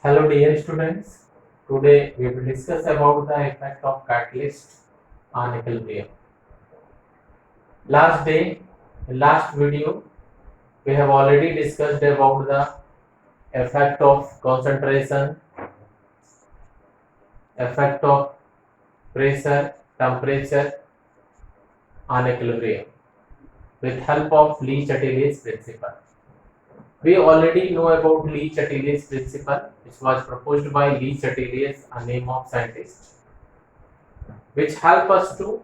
Hello dear students, today we will discuss about the effect of catalyst on equilibrium. In last video, we have already discussed about the effect of concentration, effect of pressure, temperature on equilibrium with help of Le-Chatelier's principle. We already know about Le-Chatelier's principle, which was proposed by Le-Chatelier, a name of scientist, which help us to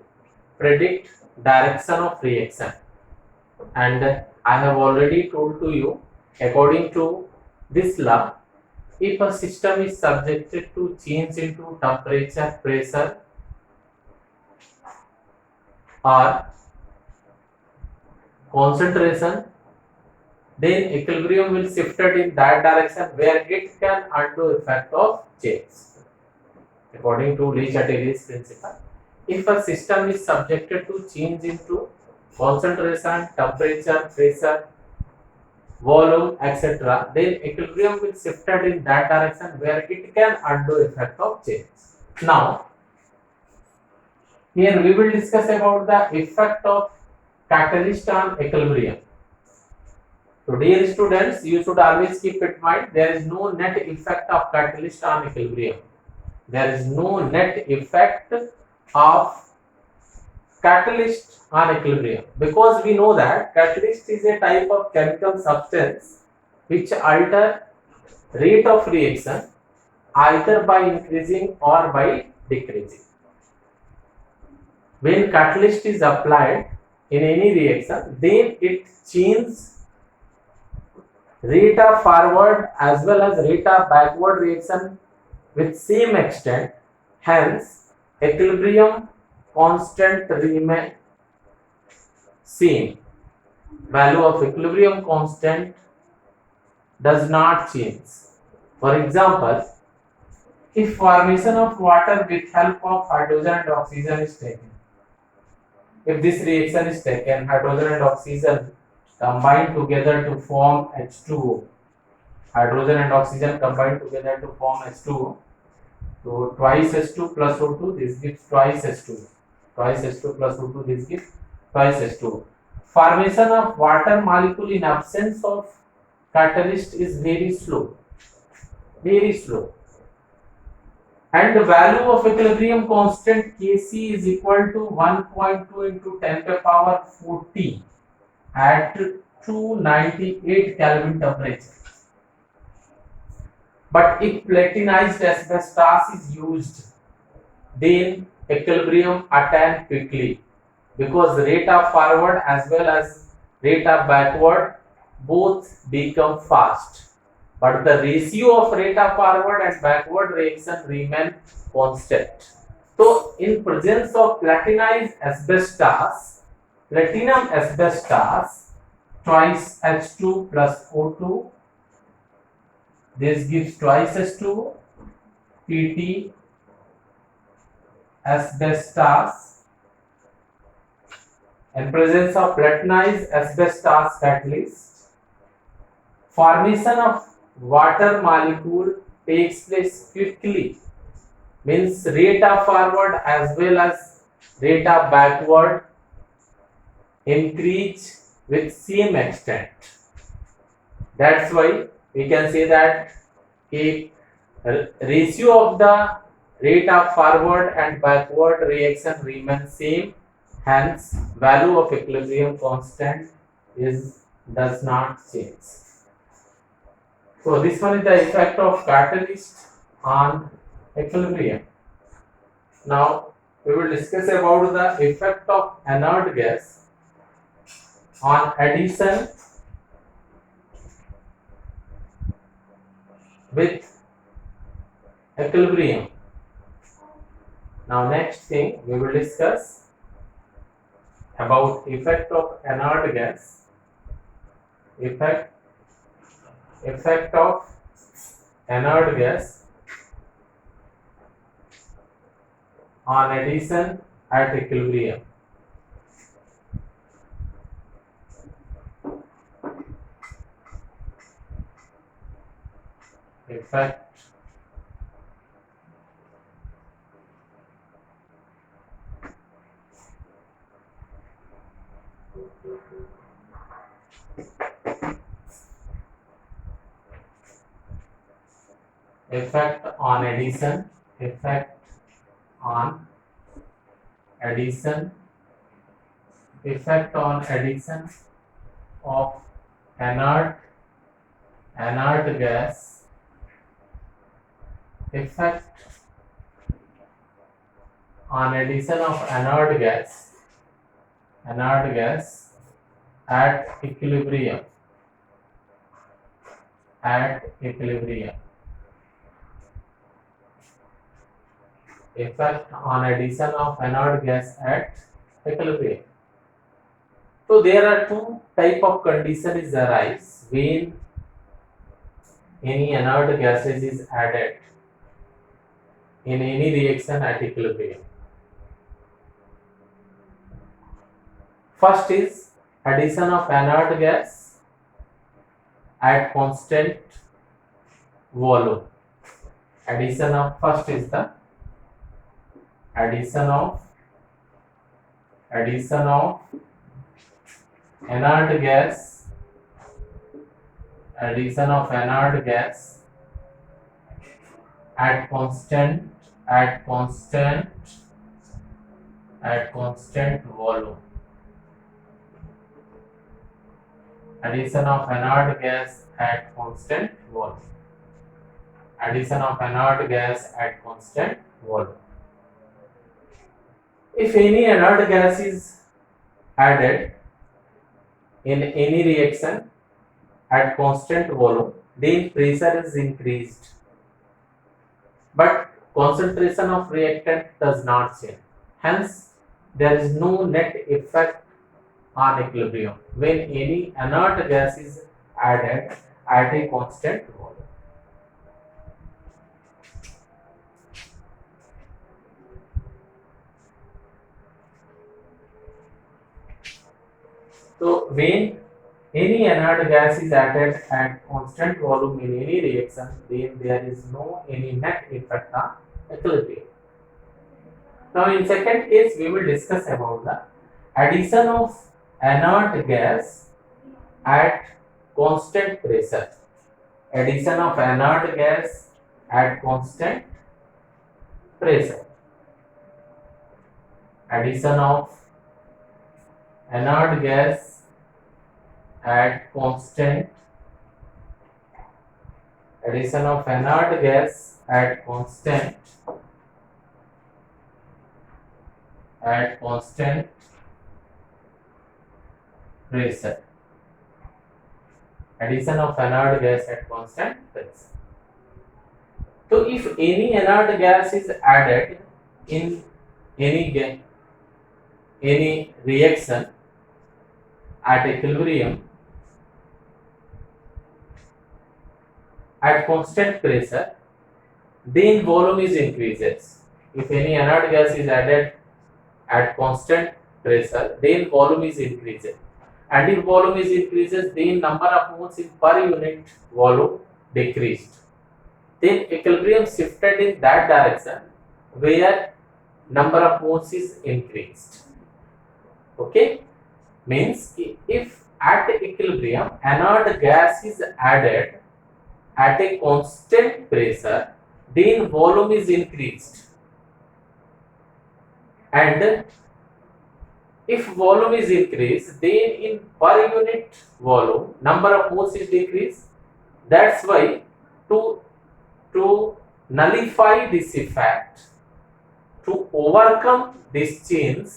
predict direction of reaction. And I have already told to you, according to this law, if a system is subjected to change into temperature, pressure or concentration, then equilibrium will shifted in that direction where it can undo effect of change. According to Le-Chatelier's principle, if a system is subjected to change into concentration, temperature, pressure, volume, etc., then equilibrium will shifted in that direction where it can undo effect of change. Now, here we will discuss about the effect of catalyst on equilibrium. So dear students, you should always keep in mind there is no net effect of catalyst on equilibrium. There is no net effect of catalyst on equilibrium, because we know that catalyst is a type of chemical substance which alter rate of reaction either by increasing or by decreasing. When catalyst is applied in any reaction, then it changes rate of forward as well as rate of backward reaction with same extent. Hence, equilibrium constant remain same. Value of equilibrium constant does not change. For example, if formation of water with help of hydrogen and oxygen is taken, if this reaction is taken, hydrogen and oxygen combine together to form H2O. Hydrogen and oxygen combine together to form H2O. So twice H2 plus O2, this gives twice H2. Twice H2 plus O2, this gives twice H2O. Formation of water molecule in absence of catalyst is very slow. Very slow. And the value of equilibrium constant Kc is equal to 1.2 into 10 to the power 40 at 298 Kelvin temperature. But if platinized asbestos is used, then equilibrium attained quickly, because rate of forward as well as rate of backward both become fast, but the ratio of rate of forward and backward reaction remain constant. So in presence of platinized asbestos, platinum asbestos twice H2 plus O2, this gives twice H2, Pt asbestos. In presence of platinized asbestos catalyst, formation of water molecule takes place quickly, means rate of forward as well as rate of backward increase with same extent. That's why we can say that a ratio of the rate of forward and backward reaction remains same. Hence, value of equilibrium constant does not change. So this one is the effect of catalyst on equilibrium. Now we will discuss about the effect of inert gas on addition with equilibrium. Now next thing we will discuss about effect of inert gas, effect of inert gas on addition at equilibrium. Effect Effect on addition, effect on addition, effect on addition of inert gas, effect on addition of inert gas at equilibrium, effect on addition of inert gas at equilibrium. So there are two type of conditions arise when any inert gases is added in any reaction at equilibrium. First is addition of inert gas at constant volume. First is the addition of inert gas, at constant volume. Addition of inert gas at constant volume. If any inert gas is added in any reaction at constant volume, then pressure is increased, but concentration of reactant does not change. Hence, there is no net effect on equilibrium when any inert gas is added at a constant volume. So when any inert gas is added at constant volume in any reaction, then there is no any net effect on equilibrium. Now in second case, we will discuss about the addition of inert gas at constant pressure. Addition of inert gas at constant pressure. Addition of inert gas at constant pressure. Addition of inert gas at constant pressure. So if any inert gas is added in any reaction at equilibrium at constant pressure, then volume is increases. If any inert gas is added at constant pressure, then volume is increases. And if volume is increases, then number of moles in per unit volume decreased. Then equilibrium shifted in that direction where number of moles is increased. Okay, means if at equilibrium inert gas is added at a constant pressure, then volume is increased, and if volume is increased, then in per unit volume number of moles is decreased. That's why to nullify this effect, to overcome this change,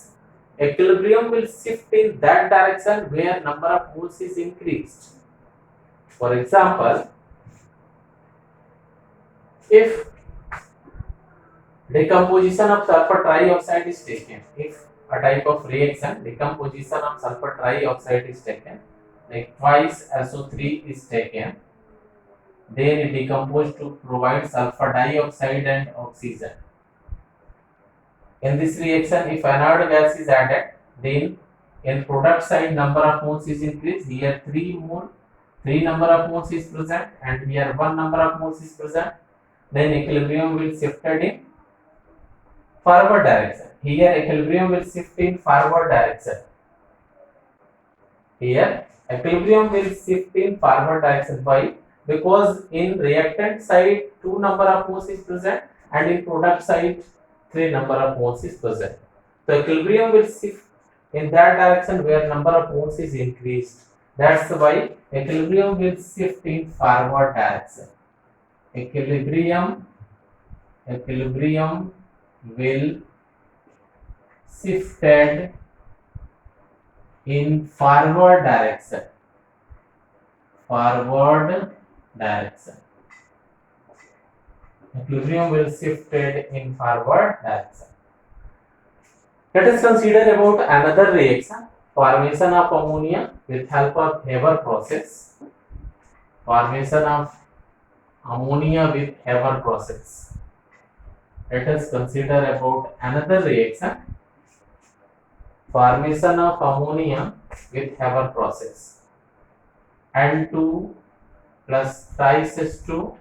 equilibrium will shift in that direction where number of moles is increased. For example, if decomposition of sulfur trioxide is taken, if a type of reaction, decomposition of sulfur trioxide is taken, like twice SO3 is taken, then it decomposes to provide sulfur dioxide and oxygen. In this reaction, if inert gas is added, then in product side number of moles is increased. Here 3 number of moles is present, and here 1 number of moles is present. Then equilibrium will shifted in forward direction. Here equilibrium will shift in forward direction. Here equilibrium will shift in forward direction. Why? Because in reactant side 2 number of moles is present and in product side 3 number of moles is present. So equilibrium will shift in that direction where number of moles is increased. That's why equilibrium will shift in forward direction. Equilibrium will shifted in forward direction. Equilibrium will shifted in forward direction. Let us consider about another reaction, formation of ammonia with help of Haber process. Formation of ammonia with Haber process. Let us consider about another reaction, formation of ammonia with Haber process. N2 plus twice H2,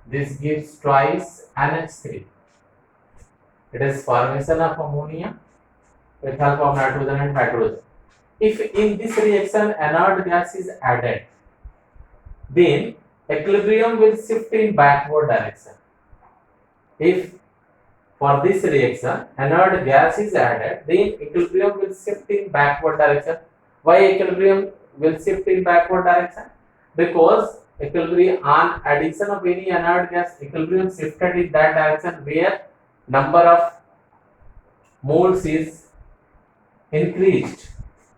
this gives twice NH3. It is formation of ammonia with help of nitrogen and hydrogen. If in this reaction inert gas is added, then equilibrium will shift in backward direction. If for this reaction inert gas is added, then equilibrium will shift in backward direction. Why equilibrium will shift in backward direction? Because equilibrium on addition of any inert gas, equilibrium shifted in that direction where number of moles is increased.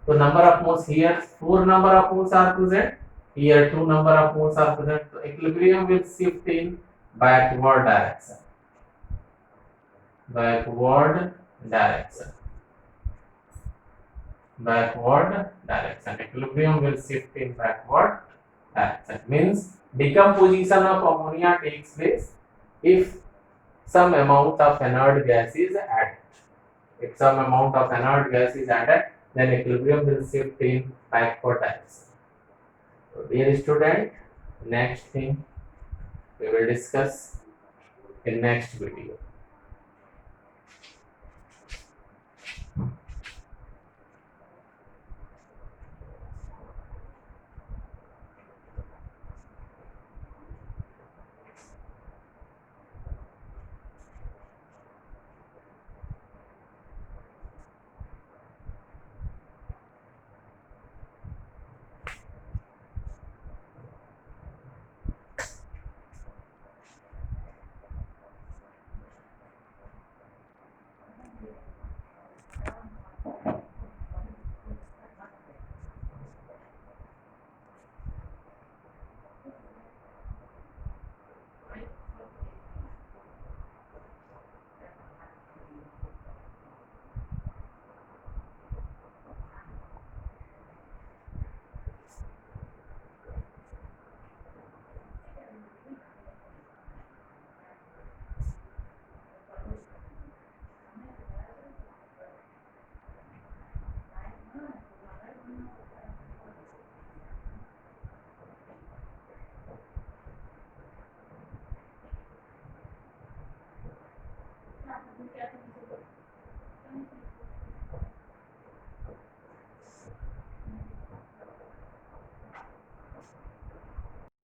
So number of moles here 4 number of moles are present, here 2 number of moles are present. So equilibrium will shift in backward direction. Backward direction. Equilibrium will shift in backward direction. Means decomposition of ammonia takes place if some amount of inert gas is added. If some amount of inert gas is added, then equilibrium will shift in backward direction. So dear student, next thing we will discuss in next video.